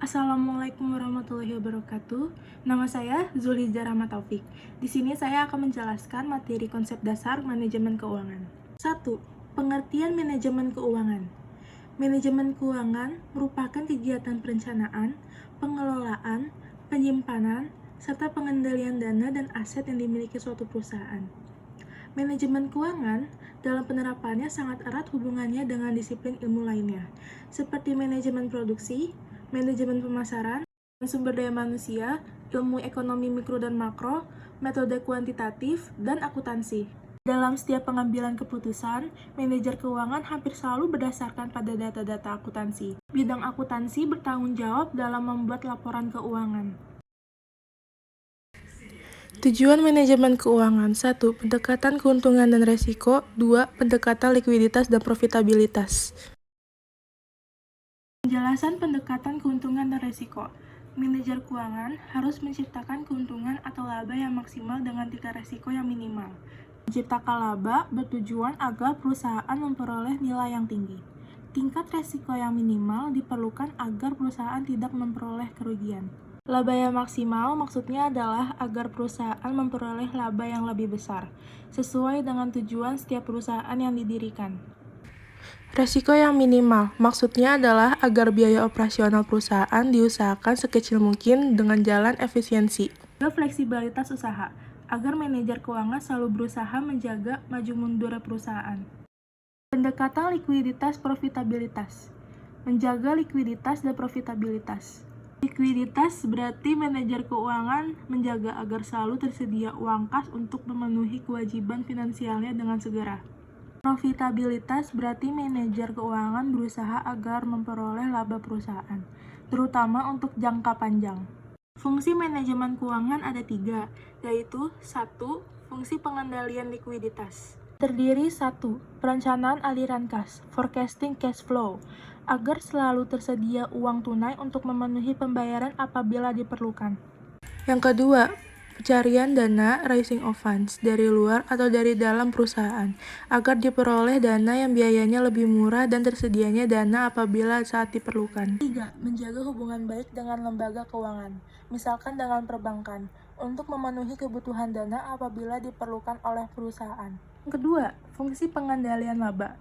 Assalamualaikum warahmatullahi wabarakatuh. Nama saya Zulhiza Rahmat Taufik. Di sini saya akan menjelaskan materi konsep dasar manajemen keuangan. 1. Pengertian manajemen keuangan. Manajemen keuangan merupakan kegiatan perencanaan, pengelolaan, penyimpanan, serta pengendalian dana dan aset yang dimiliki suatu perusahaan. Manajemen keuangan dalam penerapannya sangat erat hubungannya dengan disiplin ilmu lainnya, seperti manajemen produksi, manajemen pemasaran, sumber daya manusia, ilmu ekonomi mikro dan makro, metode kuantitatif, dan akuntansi. Dalam setiap pengambilan keputusan, manajer keuangan hampir selalu berdasarkan pada data-data akuntansi. Bidang akuntansi bertanggung jawab dalam membuat laporan keuangan. Tujuan manajemen keuangan: 1. Pendekatan keuntungan dan resiko. 2. Pendekatan likuiditas dan profitabilitas. Penjelasan pendekatan keuntungan dan resiko. Manajer keuangan harus menciptakan keuntungan atau laba yang maksimal dengan tingkat resiko yang minimal. Menciptakan laba bertujuan agar perusahaan memperoleh nilai yang tinggi. Tingkat resiko yang minimal diperlukan agar perusahaan tidak memperoleh kerugian. Laba yang maksimal maksudnya adalah agar perusahaan memperoleh laba yang lebih besar, sesuai dengan tujuan setiap perusahaan yang didirikan. Resiko yang minimal maksudnya adalah agar biaya operasional perusahaan diusahakan sekecil mungkin dengan jalan efisiensi. Fleksibilitas usaha, agar manajer keuangan selalu berusaha menjaga maju mundur perusahaan. Pendekatan likuiditas profitabilitas, menjaga likuiditas dan profitabilitas. Likuiditas berarti manajer keuangan menjaga agar selalu tersedia uang kas untuk memenuhi kewajiban finansialnya dengan segera. Profitabilitas berarti manajer keuangan berusaha agar memperoleh laba perusahaan, terutama untuk jangka panjang. Fungsi manajemen keuangan ada 3, yaitu 1. Fungsi pengendalian likuiditas. Terdiri 1. Perencanaan aliran kas, forecasting cash flow, agar selalu tersedia uang tunai untuk memenuhi pembayaran apabila diperlukan. Yang kedua, pencarian dana raising of funds dari luar atau dari dalam perusahaan, agar diperoleh dana yang biayanya lebih murah dan tersedianya dana apabila saat diperlukan. 3. Menjaga hubungan baik dengan lembaga keuangan, misalkan dengan perbankan, untuk memenuhi kebutuhan dana apabila diperlukan oleh perusahaan. Yang kedua, fungsi pengendalian laba.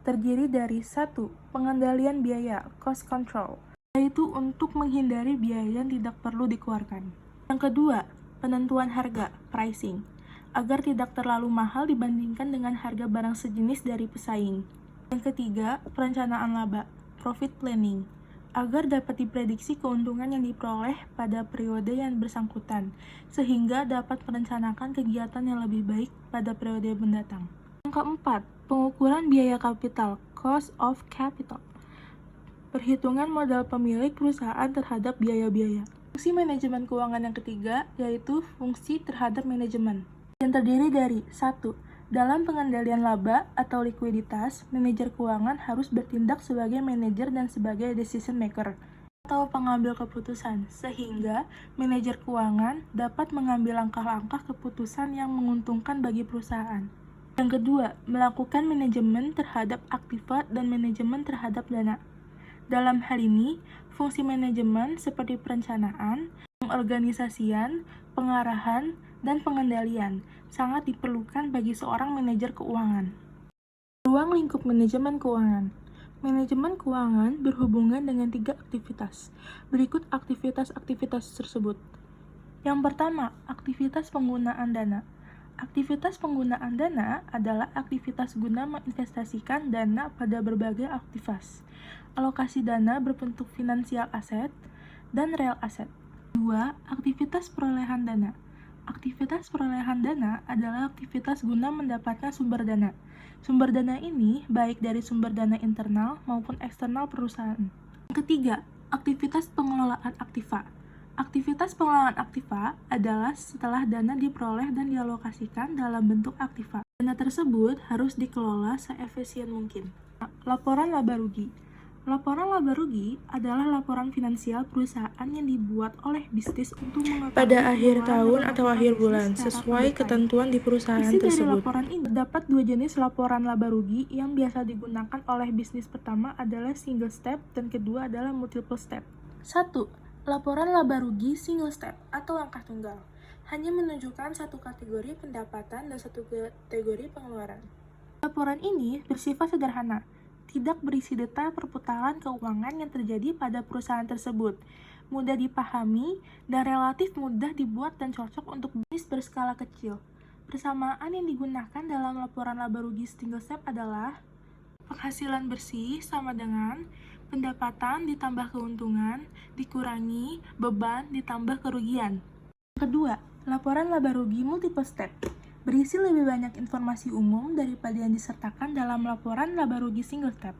Terdiri dari 1. Pengendalian biaya, cost control, yaitu untuk menghindari biaya yang tidak perlu dikeluarkan. Yang kedua, penentuan harga, pricing, agar tidak terlalu mahal dibandingkan dengan harga barang sejenis dari pesaing. Yang ketiga, perencanaan laba, profit planning, agar dapat diprediksi keuntungan yang diperoleh pada periode yang bersangkutan, sehingga dapat merencanakan kegiatan yang lebih baik pada periode mendatang. Yang keempat, pengukuran biaya kapital, cost of capital, perhitungan modal pemilik perusahaan terhadap biaya-biaya. Fungsi manajemen keuangan yang ketiga yaitu fungsi terhadap manajemen, yang terdiri dari 1. Dalam pengendalian laba atau likuiditas, manajer keuangan harus bertindak sebagai manajer dan sebagai decision maker atau pengambil keputusan, sehingga manajer keuangan dapat mengambil langkah-langkah keputusan yang menguntungkan bagi perusahaan. Yang kedua, melakukan manajemen terhadap aktiva dan manajemen terhadap dana. Dalam hal ini, fungsi manajemen seperti perencanaan, pengorganisasian, pengarahan, dan pengendalian sangat diperlukan bagi seorang manajer keuangan. Ruang lingkup manajemen keuangan. Manajemen keuangan berhubungan dengan 3 aktivitas. Berikut aktivitas-aktivitas tersebut. Yang pertama, aktivitas penggunaan dana. Aktivitas penggunaan dana adalah aktivitas guna menginvestasikan dana pada berbagai aktivitas. Alokasi dana berbentuk finansial aset dan real aset. 2. Aktivitas perolehan dana. Aktivitas perolehan dana adalah aktivitas guna mendapatkan sumber dana. Sumber dana ini baik dari sumber dana internal maupun eksternal perusahaan. Yang ketiga, aktivitas pengelolaan aktiva. Aktivitas pengelolaan aktiva adalah setelah dana diperoleh dan dialokasikan dalam bentuk aktiva. Dana tersebut harus dikelola seefisien mungkin. Laporan laba rugi. Laporan laba rugi adalah laporan finansial perusahaan yang dibuat oleh bisnis untuk mengetahui pada akhir tahun atau akhir bulan, sesuai ketentuan di perusahaan tersebut. Isi dari laporan ini terdapat 2 jenis laporan laba rugi yang biasa digunakan oleh bisnis. Pertama adalah single step dan kedua adalah multiple step. 1. Laporan laba rugi single step atau langkah tunggal. Hanya menunjukkan satu kategori pendapatan dan satu kategori pengeluaran. Laporan ini bersifat sederhana, tidak berisi detail perputaran keuangan yang terjadi pada perusahaan tersebut, mudah dipahami, dan relatif mudah dibuat dan cocok untuk bisnis berskala kecil. Persamaan yang digunakan dalam laporan laba rugi single step adalah penghasilan bersih sama dengan pendapatan ditambah keuntungan dikurangi beban ditambah kerugian. Kedua, laporan laba rugi multiple step berisi lebih banyak informasi umum daripada yang disertakan dalam laporan laba rugi single step.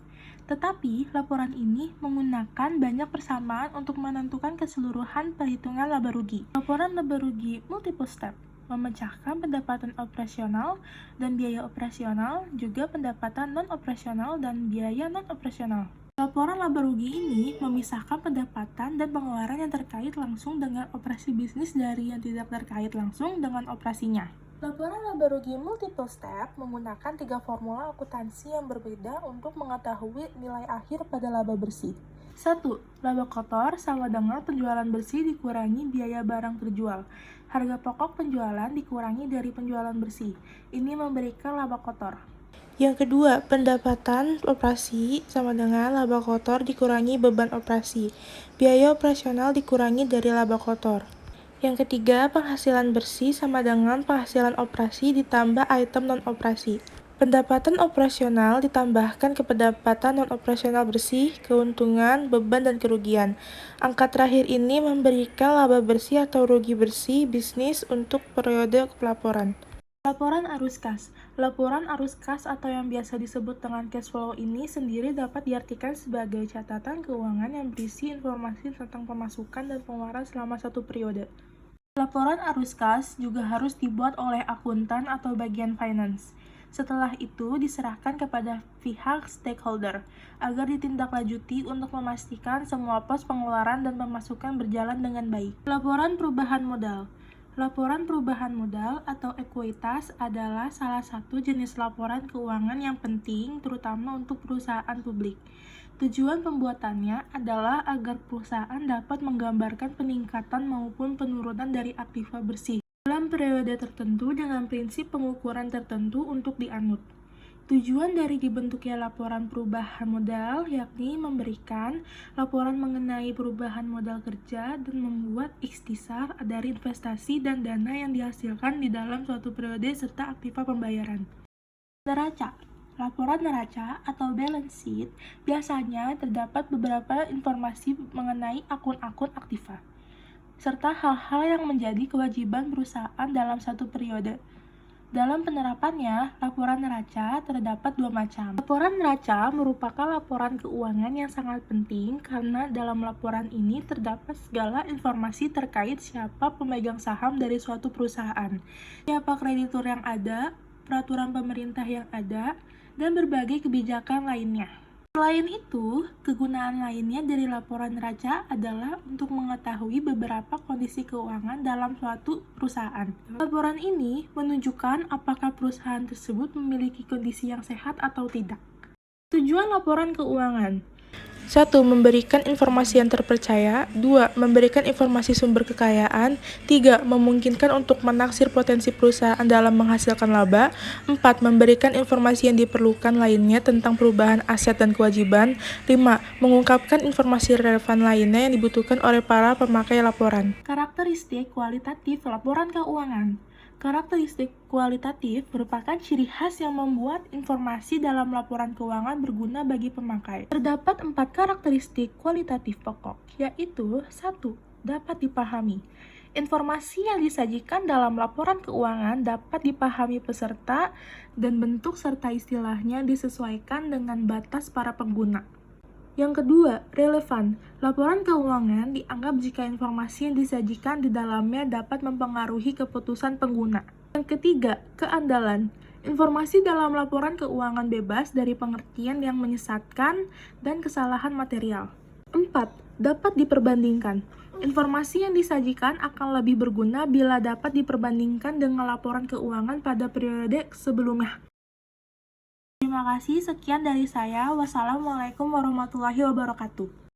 Tetapi, laporan ini menggunakan banyak persamaan untuk menentukan keseluruhan perhitungan laba rugi. Laporan laba rugi multiple step memecahkan pendapatan operasional dan biaya operasional, juga pendapatan non-operasional dan biaya non-operasional. Laporan laba rugi ini memisahkan pendapatan dan pengeluaran yang terkait langsung dengan operasi bisnis dari yang tidak terkait langsung dengan operasinya. Laporan laba rugi multiple step menggunakan 3 formula akuntansi yang berbeda untuk mengetahui nilai akhir pada laba bersih. 1. Laba kotor sama dengan penjualan bersih dikurangi biaya barang terjual. Harga pokok penjualan dikurangi dari penjualan bersih. Ini memberikan laba kotor. Yang kedua, pendapatan operasi sama dengan laba kotor dikurangi beban operasi. Biaya operasional dikurangi dari laba kotor. Yang ketiga, penghasilan bersih sama dengan penghasilan operasi ditambah item non-operasi. Pendapatan operasional ditambahkan ke pendapatan non-operasional bersih, keuntungan, beban, dan kerugian. Angka terakhir ini memberikan laba bersih atau rugi bersih bisnis untuk periode pelaporan. Laporan arus kas. Laporan arus kas atau yang biasa disebut dengan cash flow ini sendiri dapat diartikan sebagai catatan keuangan yang berisi informasi tentang pemasukan dan pengeluaran selama satu periode. Laporan arus kas juga harus dibuat oleh akuntan atau bagian finance. Setelah itu diserahkan kepada pihak stakeholder agar ditindaklanjuti untuk memastikan semua pos pengeluaran dan pemasukan berjalan dengan baik. Laporan perubahan modal. Laporan perubahan modal atau ekuitas adalah salah satu jenis laporan keuangan yang penting terutama untuk perusahaan publik. Tujuan pembuatannya adalah agar perusahaan dapat menggambarkan peningkatan maupun penurunan dari aktiva bersih dalam periode tertentu dengan prinsip pengukuran tertentu untuk dianut. Tujuan dari dibentuknya laporan perubahan modal yakni memberikan laporan mengenai perubahan modal kerja dan membuat ikhtisar dari investasi dan dana yang dihasilkan di dalam suatu periode serta aktiva pembayaran. Neraca. Laporan neraca atau balance sheet biasanya terdapat beberapa informasi mengenai akun-akun aktiva, serta hal-hal yang menjadi kewajiban perusahaan dalam satu periode. Dalam penerapannya, laporan neraca terdapat 2 macam. Laporan neraca merupakan laporan keuangan yang sangat penting karena dalam laporan ini terdapat segala informasi terkait siapa pemegang saham dari suatu perusahaan, siapa kreditur yang ada, peraturan pemerintah yang ada, dan berbagai kebijakan lainnya. Selain itu, kegunaan lainnya dari laporan neraca adalah untuk mengetahui beberapa kondisi keuangan dalam suatu perusahaan. Laporan ini menunjukkan apakah perusahaan tersebut memiliki kondisi yang sehat atau tidak. Tujuan laporan keuangan. 1. Memberikan informasi yang terpercaya. 2. Memberikan informasi sumber kekayaan. 3. Memungkinkan untuk menaksir potensi perusahaan dalam menghasilkan laba. 4. Memberikan informasi yang diperlukan lainnya tentang perubahan aset dan kewajiban. 5. Mengungkapkan informasi relevan lainnya yang dibutuhkan oleh para pemakai laporan. Karakteristik kualitatif laporan keuangan. Karakteristik kualitatif merupakan ciri khas yang membuat informasi dalam laporan keuangan berguna bagi pemakai. Terdapat 4 karakteristik kualitatif pokok, yaitu 1. Dapat dipahami. Informasi yang disajikan dalam laporan keuangan dapat dipahami peserta dan bentuk serta istilahnya disesuaikan dengan batas para pengguna. Yang kedua, relevan. Laporan keuangan dianggap jika informasi yang disajikan di dalamnya dapat mempengaruhi keputusan pengguna. Yang ketiga, keandalan. Informasi dalam laporan keuangan bebas dari pengertian yang menyesatkan dan kesalahan material. 4. Dapat diperbandingkan. Informasi yang disajikan akan lebih berguna bila dapat diperbandingkan dengan laporan keuangan pada periode sebelumnya. Terima kasih, sekian dari saya. Wassalamualaikum warahmatullahi wabarakatuh.